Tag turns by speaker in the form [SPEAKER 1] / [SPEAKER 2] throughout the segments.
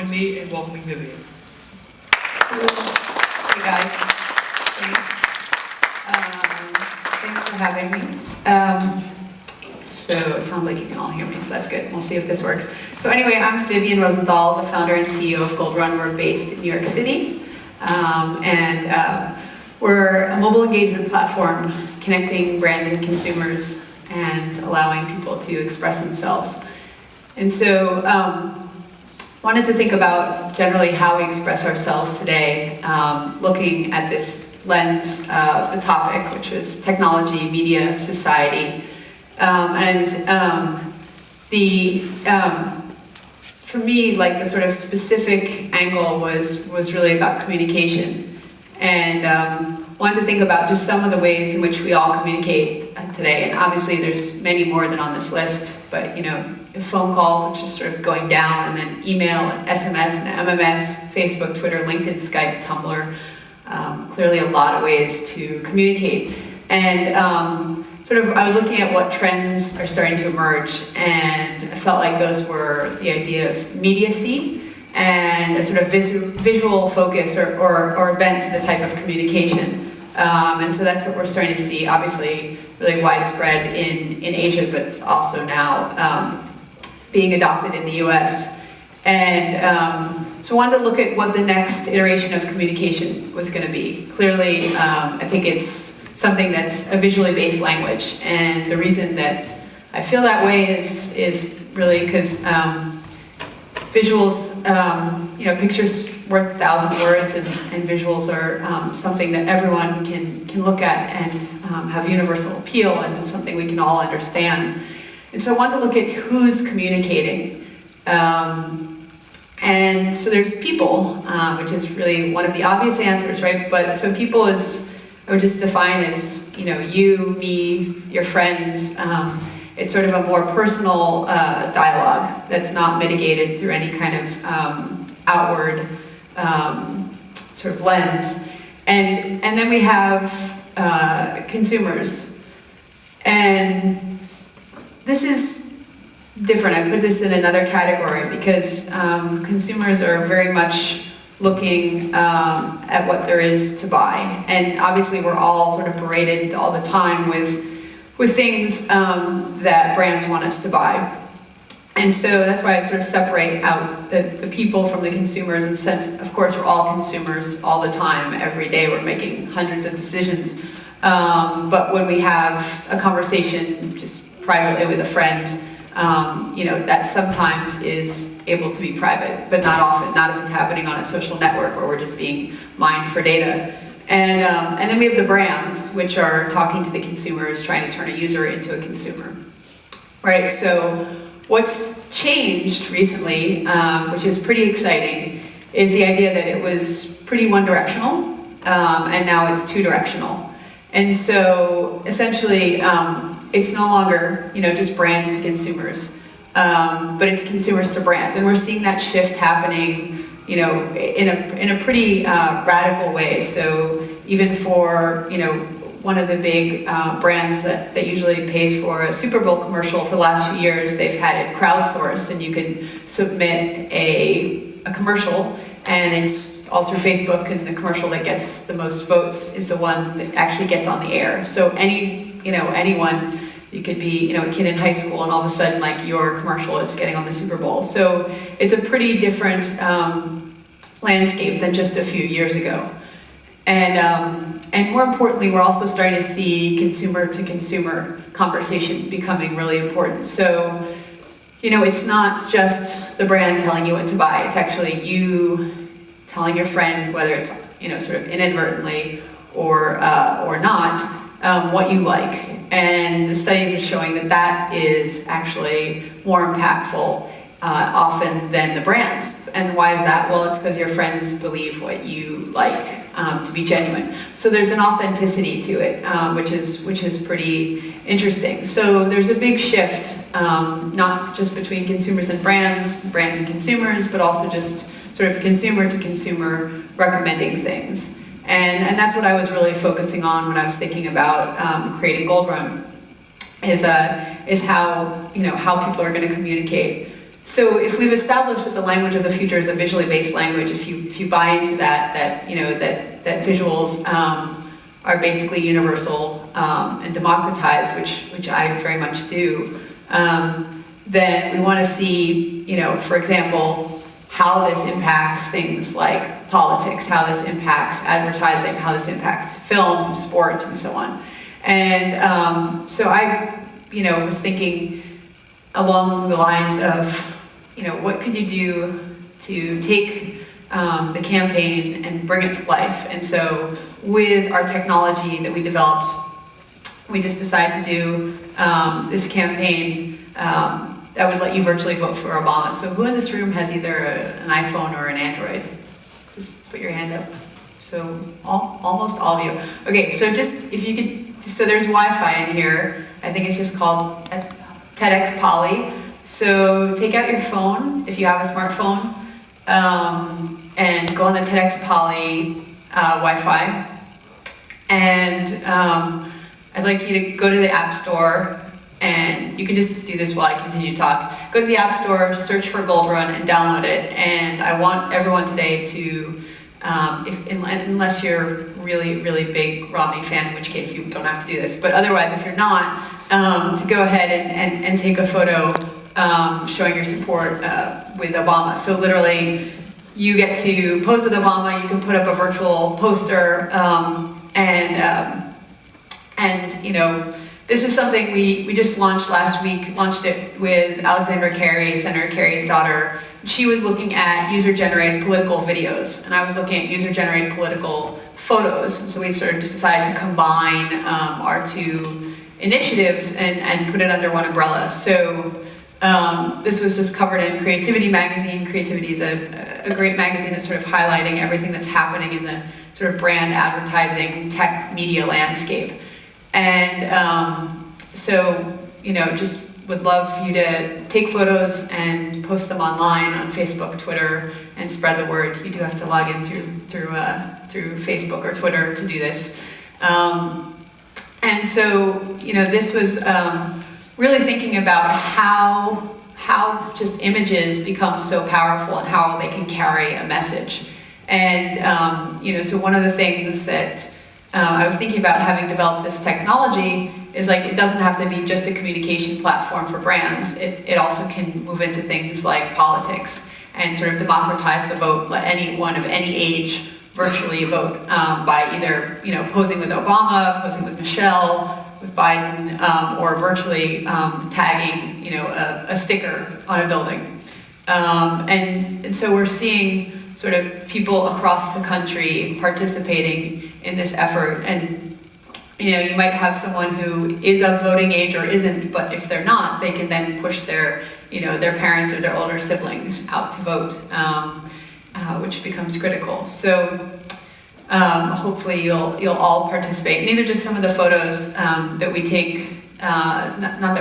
[SPEAKER 1] joining me in welcoming Vivian.
[SPEAKER 2] Hey guys, thanks. Thanks for having me. So it sounds like you can all hear me, so that's good. We'll see if this works. So anyway, I'm Vivian Rosenthal, the founder and CEO of Gold Run. We're based in New York City. We're a mobile engagement platform connecting brands and consumers and allowing people to express themselves. And so, wanted to think about generally how we express ourselves today, looking at this lens of the topic, which was technology, media, society. For me, like the sort of specific angle was really about communication. And wanted to think about just some of the ways in which we all communicate today. And obviously there's many more than on this list, but you know, phone calls, which is sort of going down, and then email and SMS and MMS, Facebook, Twitter, LinkedIn, Skype, Tumblr, clearly a lot of ways to communicate. And I was looking at what trends are starting to emerge, and I felt like those were the idea of immediacy and a sort of visual focus or bent to the type of communication. And so that's what we're starting to see, obviously really widespread in Asia, but it's also now being adopted in the US. And so I wanted to look at what the next iteration of communication was going to be. Clearly, I think it's something that's a visually based language. And the reason that I feel that way is really because visuals, pictures worth 1,000 words, and visuals are something that everyone can look at and have universal appeal, and is something we can all understand. And so I want to look at who's communicating. And so there's people, which is really one of the obvious answers, right? But so people I would just define as, you, me, your friends. It's sort of a more personal dialogue that's not mitigated through any kind of outward sort of lens. And then we have consumers. And this is different. I put this in another category because consumers are very much looking at what there is to buy. And obviously we're all sort of berated all the time with things that brands want us to buy. And so that's why I sort of separate out the people from the consumers, in the sense, of course, we're all consumers all the time. Every day we're making hundreds of decisions. But when we have a conversation just privately with a friend, that sometimes is able to be private, but not often, not if it's happening on a social network where we're just being mined for data. And then we have the brands, which are talking to the consumers, trying to turn a user into a consumer, right? So what's changed recently, which is pretty exciting, is the idea that it was pretty one-directional, and now it's two-directional. And so essentially, it's no longer, just brands to consumers, but it's consumers to brands. And we're seeing that shift happening, in a pretty radical way. So even for, one of the big brands that usually pays for a Super Bowl commercial for the last few years, they've had it crowdsourced, and you can submit a commercial, and it's all through Facebook, and the commercial that gets the most votes is the one that actually gets on the air. So anyone, you could be, a kid in high school, and all of a sudden, like, your commercial is getting on the Super Bowl. So it's a pretty different landscape than just a few years ago. And more importantly, we're also starting to see consumer-to-consumer conversation becoming really important. So, it's not just the brand telling you what to buy. It's actually you telling your friend, whether it's, sort of inadvertently or not, what you like. And the studies are showing that is actually more impactful often than the brands. And why is that? Well, it's because your friends believe what you like to be genuine. So there's an authenticity to it, which is pretty interesting. So there's a big shift, not just between consumers and brands and consumers, but also just sort of consumer to consumer recommending things. And that's what I was really focusing on when I was thinking about creating Gold Run, is how how people are going to communicate. So if we've established that the language of the future is a visually based language, if you buy into that visuals are basically universal and democratized, which I very much do, then we want to see, for example, how this impacts things like politics, how this impacts advertising, how this impacts film, sports, and so on. And so I, was thinking along the lines of, what could you do to take the campaign and bring it to life? And so with our technology that we developed, we just decided to do this campaign that would let you virtually vote for Obama. So who in this room has either an iPhone or an Android? Just put your hand up. So almost all of you. Okay, so just if you could, so there's Wi-Fi in here. I think it's just called TEDx Poly. So take out your phone, if you have a smartphone, and go on the TEDx Poly Wi-Fi. And I'd like you to go to the App Store, and you can just do this while I continue to talk. Go to the App Store, search for Gold Run, and download it. And I want everyone today to, unless you're really, really big Romney fan, in which case you don't have to do this, but otherwise, if you're not, to go ahead and take a photo showing your support with Obama. So literally, you get to pose with Obama, you can put up a virtual poster, this is something we just launched last week, launched it with Alexandra Kerry, Senator Kerry's daughter. She was looking at user-generated political videos, and I was looking at user-generated political photos. And so we sort of just decided to combine our two initiatives and put it under one umbrella. So this was just covered in Creativity magazine. Creativity is a great magazine that's sort of highlighting everything that's happening in the sort of brand advertising, tech media landscape. And so, just would love you to take photos and post them online on Facebook, Twitter, and spread the word. You do have to log in through Facebook or Twitter to do this. And so, this was really thinking about how just images become so powerful and how they can carry a message. And, so one of the things that I was thinking about, having developed this technology, is it doesn't have to be just a communication platform for brands. It also can move into things like politics and sort of democratize the vote. Let anyone of any age virtually vote by either posing with Obama, posing with Michelle, with Biden, or virtually tagging a sticker on a building. And so we're seeing sort of people across the country participating in this effort. And you might have someone who is of voting age or isn't, but if they're not, they can then push their parents or their older siblings out to vote, which becomes critical. So hopefully you'll all participate. And these are just some of the photos that we take, that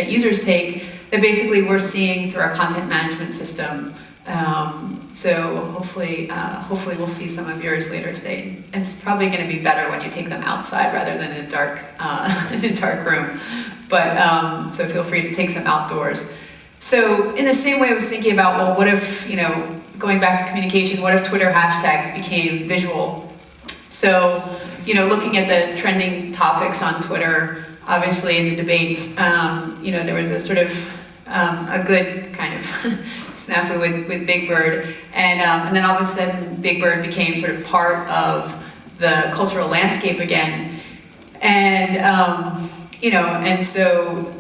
[SPEAKER 2] users take, that basically we're seeing through our content management system. So hopefully we'll see some of yours later today. And it's probably going to be better when you take them outside rather than in a dark room. But so feel free to take some outdoors. So in the same way, I was thinking about, well, what if, going back to communication, what if Twitter hashtags became visual? So, looking at the trending topics on Twitter, obviously in the debates, there was a sort of a good kind of snafu with Big Bird, and then all of a sudden Big Bird became sort of part of the cultural landscape again, and and so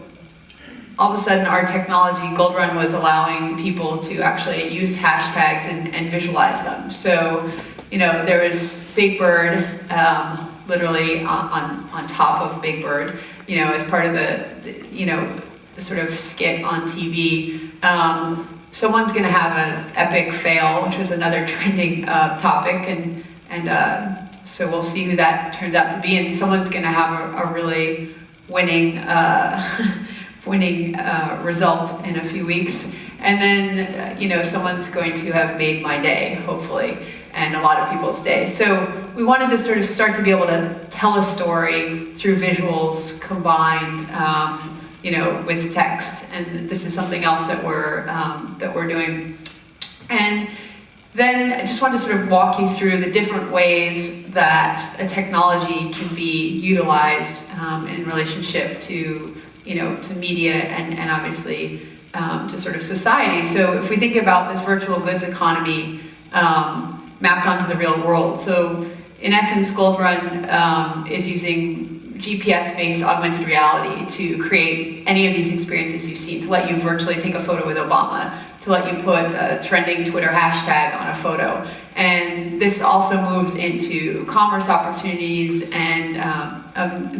[SPEAKER 2] all of a sudden our technology, Gold Run, was allowing people to actually use hashtags and visualize them. So there was Big Bird literally on top of Big Bird, as part of the sort of skit on TV. Someone's going to have an epic fail, which was another trending topic, and so we'll see who that turns out to be. And someone's going to have a really winning result in a few weeks. And then someone's going to have made my day, hopefully, and a lot of people's day. So we wanted to sort of start to be able to tell a story through visuals combined. with text. And this is something else that we're doing. And then I just wanted to sort of walk you through the different ways that a technology can be utilized in relationship to media and obviously to sort of society. So if we think about this virtual goods economy mapped onto the real world, so in essence, Gold Run is using GPS-based augmented reality to create any of these experiences you've seen, to let you virtually take a photo with Obama, to let you put a trending Twitter hashtag on a photo. And this also moves into commerce opportunities and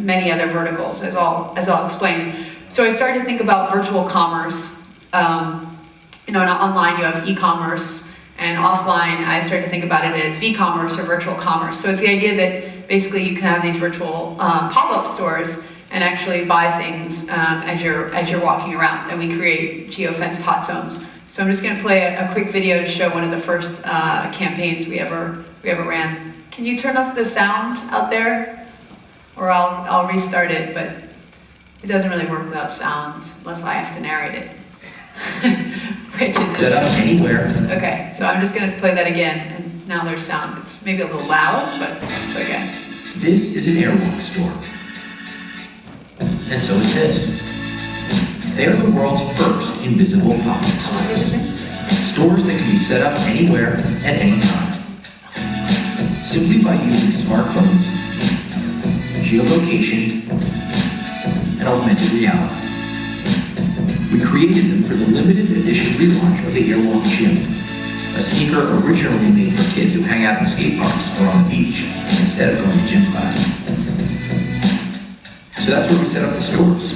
[SPEAKER 2] many other verticals, as I'll explain. So I started to think about virtual commerce. Online you have e-commerce, and offline I started to think about it as v-commerce or virtual commerce. So it's the idea that basically you can have these virtual pop-up stores and actually buy things as you're walking around, and we create geo-fenced hot zones. So I'm just going to play a quick video to show one of the first campaigns we ever ran. Can you turn off the sound out there? Or I'll restart it, but it doesn't really work without sound unless I have to narrate it. Which is
[SPEAKER 1] set up anywhere.
[SPEAKER 2] Okay, so I'm just going to play that again, and now there's sound. It's maybe a little loud, but it's okay.
[SPEAKER 1] This is an Airwalk store. And so is this. They are the world's first invisible pop-up stores. Stores that can be set up anywhere at any time. Simply by using smartphones, geolocation, and augmented reality. We created them for the limited edition relaunch of the Airwalk Gym, a sneaker originally made for kids who hang out in skate parks or on the beach instead of going to gym class. So that's where we set up the stores.